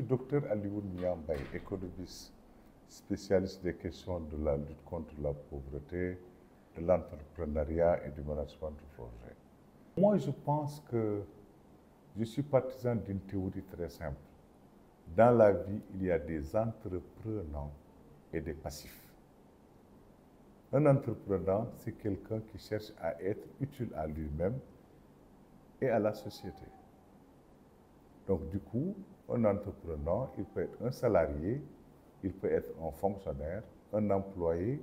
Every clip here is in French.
docteur Alioune Niambay, économiste, spécialiste des questions de la lutte contre la pauvreté, de l'entrepreneuriat et du management de projet. Moi, je pense que je suis partisan d'une théorie très simple. Dans la vie, il y a des entrepreneurs et des passifs. Un entrepreneur, c'est quelqu'un qui cherche à être utile à lui-même et à la société. Donc, du coup, un entrepreneur, il peut être un salarié, il peut être un fonctionnaire, un employé,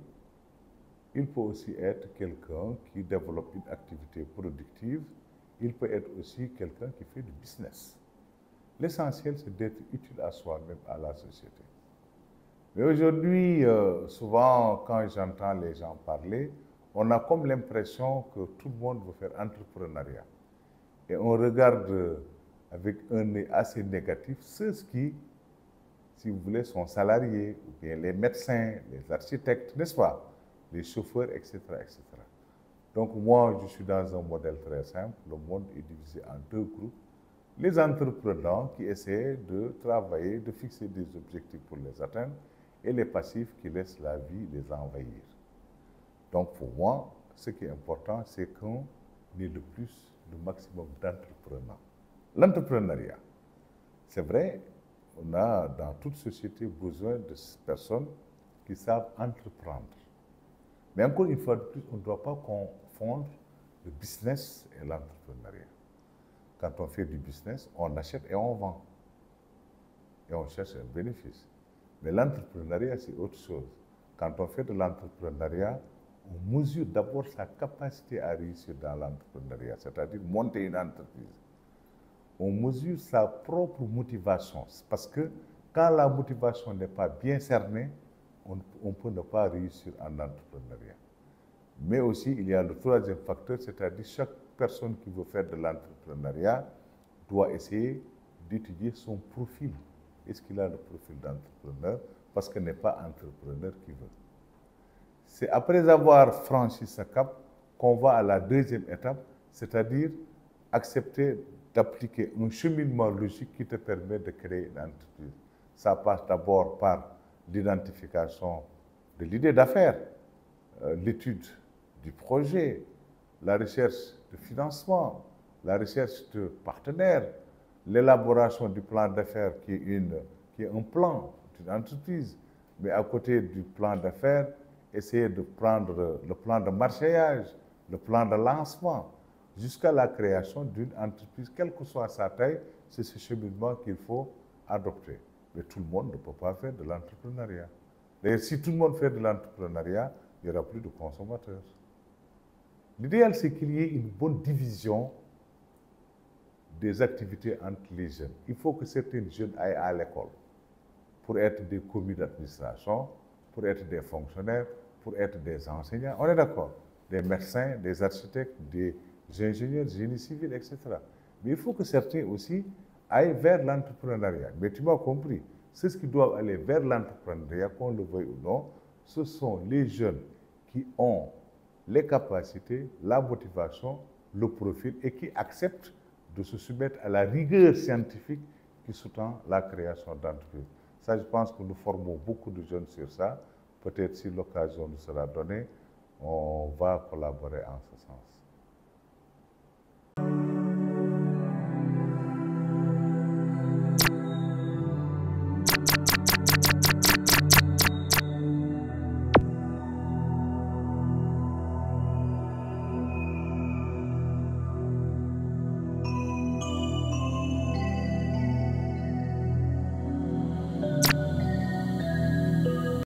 il peut aussi être quelqu'un qui développe une activité productive, il peut être aussi quelqu'un qui fait du business. L'essentiel, c'est d'être utile à soi-même, à la société. Mais aujourd'hui, souvent, quand j'entends les gens parler, on a comme l'impression que tout le monde veut faire entrepreneuriat. Et on regarde avec un œil assez négatif ceux qui, si vous voulez, sont salariés, ou bien les médecins, les architectes, n'est-ce pas? Les chauffeurs, etc., etc. Donc moi, je suis dans un modèle très simple. Le monde est divisé en deux groupes. Les entrepreneurs qui essaient de travailler, de fixer des objectifs pour les atteindre, et les passifs qui laissent la vie les envahir. Donc pour moi, ce qui est important, c'est qu'on ait le maximum d'entrepreneurs. L'entrepreneuriat, c'est vrai, on a dans toute société besoin de personnes qui savent entreprendre. Mais encore une fois de plus, on ne doit pas confondre le business et l'entrepreneuriat. Quand on fait du business, on achète et on vend. Et on cherche un bénéfice. Mais l'entrepreneuriat, c'est autre chose. Quand on fait de l'entrepreneuriat, on mesure d'abord sa capacité à réussir dans l'entrepreneuriat, c'est-à-dire monter une entreprise. On mesure sa propre motivation, parce que quand la motivation n'est pas bien cernée, on peut ne pas réussir en entrepreneuriat. Mais aussi, il y a le troisième facteur, c'est-à-dire chaque personne qui veut faire de l'entrepreneuriat doit essayer d'étudier son profil. Est-ce qu'il a le profil d'entrepreneur? Parce qu'il n'est pas entrepreneur qui veut. C'est après avoir franchi ce cap qu'on va à la deuxième étape, c'est-à-dire accepter d'appliquer un cheminement logique qui te permet de créer une entreprise. Ça passe d'abord par l'identification de l'idée d'affaires, l'étude du projet, la recherche de financement, la recherche de partenaires, l'élaboration du plan d'affaires qui est un plan d'une entreprise. Mais à côté du plan d'affaires, essayer de prendre le plan de marchéage, le plan de lancement, jusqu'à la création d'une entreprise, quelle que soit sa taille, c'est ce cheminement qu'il faut adopter. Mais tout le monde ne peut pas faire de l'entrepreneuriat. D'ailleurs, si tout le monde fait de l'entrepreneuriat, il n'y aura plus de consommateurs. L'idéal, c'est qu'il y ait une bonne division des activités entre les jeunes. Il faut que certains jeunes aillent à l'école pour être des commis d'administration, pour être des fonctionnaires, pour être des enseignants. On est d'accord? Des médecins, des architectes, des ingénieurs, génie civil, etc. Mais il faut que certains aussi aillent vers l'entrepreneuriat. Mais tu m'as compris, ceux qui doivent aller vers l'entrepreneuriat, qu'on le veuille ou non, ce sont les jeunes qui ont les capacités, la motivation, le profil et qui acceptent de se soumettre à la rigueur scientifique qui sous-tend la création d'entreprises. Ça, je pense que nous formons beaucoup de jeunes sur ça. Peut-être si l'occasion nous sera donnée, on va collaborer en ce sens.